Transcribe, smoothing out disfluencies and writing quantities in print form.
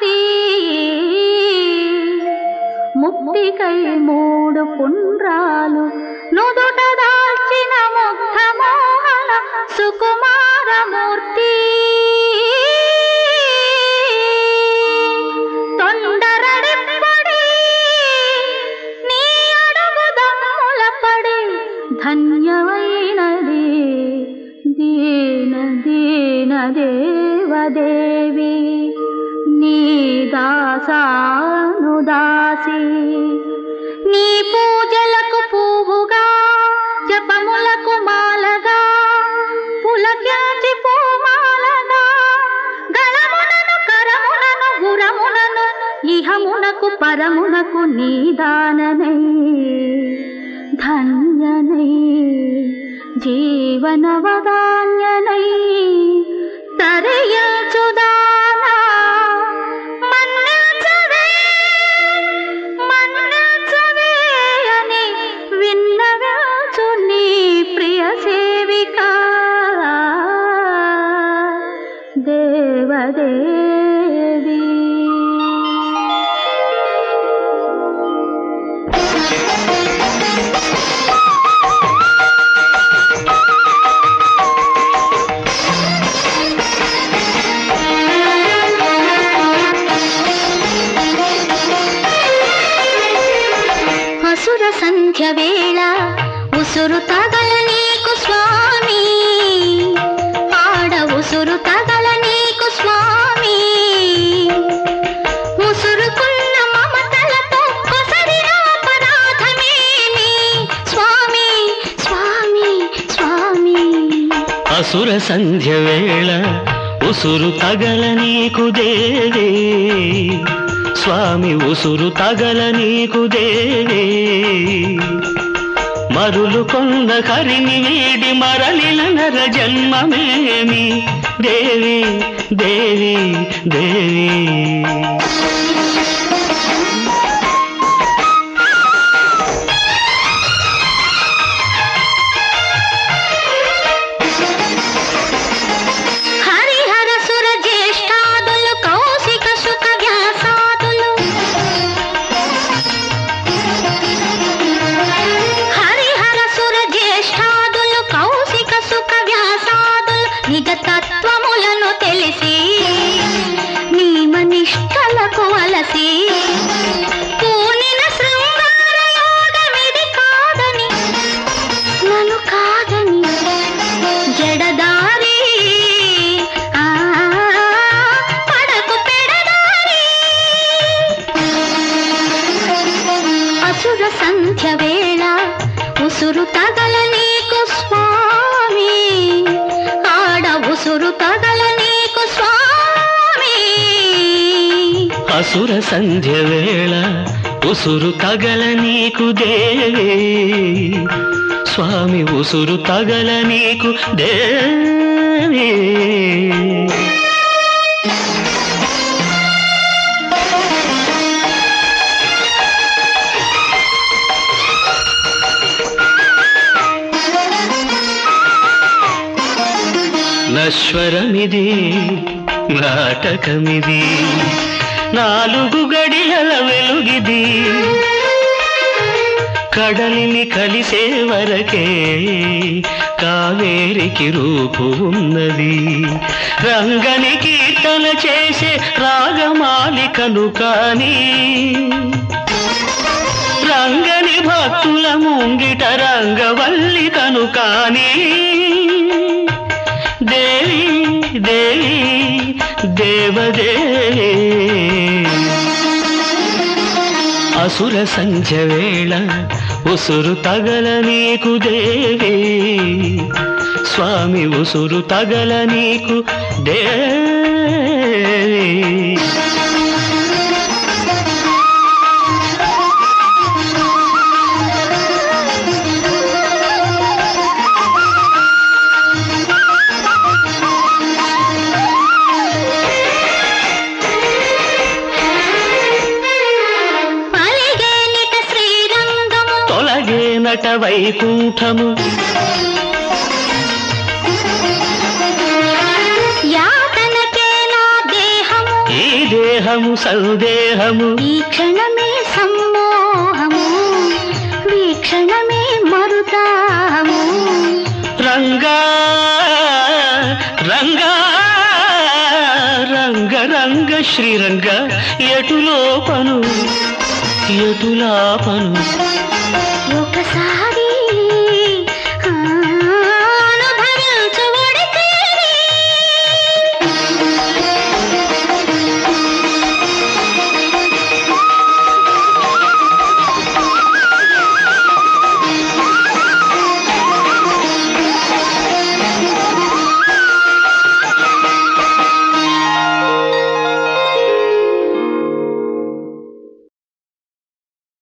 హారతి ముక్తికై మూడు పుండ్రాలు నుదుట దాల్చిన ముగ్ధ మోహన సుకుమారమూర్తి తొందరడిప్పడి నీ అడుగు దమ్ములపడి ధన్యమైనది దీన దీన దేవదేవి నీ దాసానుదాసి నీ పూజలకు పువ్వుగా జపములకు మాలగా పులకించి పూమాలగా గళమునను కరమునను గురమునను ఇహమునకు పరమునకు నీ దాననై ధన్యనై జీవనవదాన్యనై తరయచుదానా మన్నచవే అని విన్నవచ్చు నీ ప్రియ సేవిక దేవదేవి. అసుర సంధ్య వేళ ఉసురు తగల నీకు స్వామి ఆడ ఉసురు తగల నీకు స్వామి ముసురుకున్న మమతలతో కొసరిన అపరాధమేమి స్వామి స్వామి స్వామి. అసుర సంధ్య వేళ ఉసురు తగల నీకు దేవే స్వామి ఉసురు తగల నీకు దేవే మరులు కొన్న హరిని వీడి మరలిన నర జన్మమేమి దేవి దేవి దేవి. నిజతత్వములను తెలిసి నియమనిష్టలకు అలసి పూనిన శృంగార యోగమిది కాదని నన్ను కాదని జడదారి పడకు పెడదారి. అసుర సంధ్య వేళ ఉసురు తగల నీకు స్వామి ఉసురు తగల నీకు స్వామి. అసుర సంధ్య వేళ ఉసురు తగల నీకు దేవే స్వామి ఉసురు తగల నీకు దేవే. నశ్వరమిది నాటకమిది నాలుగు గడియల వెలుగిది కడలిని కలిసే వరకే కావేరికి రూపు ఉన్నది రంగని కీర్తన చేసే రాగమాలికను కాని రంగని భక్తుల ముంగిట రంగవల్లికను కాని దేవి దేవి దేవదేవి. అసుర సంధ్య వేళ ఉసురు తగల నీకు దేవి స్వామి ఉసురు తగల నీకు దేవి. నట వైకుంఠము యాతనకే నా దేహము ఈ దేహ దేహము సందేహము ఈ క్షణమే సమ్మోహము వీక్షణమే మరుతాము రంగా రంగా రంగ రంగ శ్రీరంగ ఎటులోపను ఎటులాపను ఒకసారి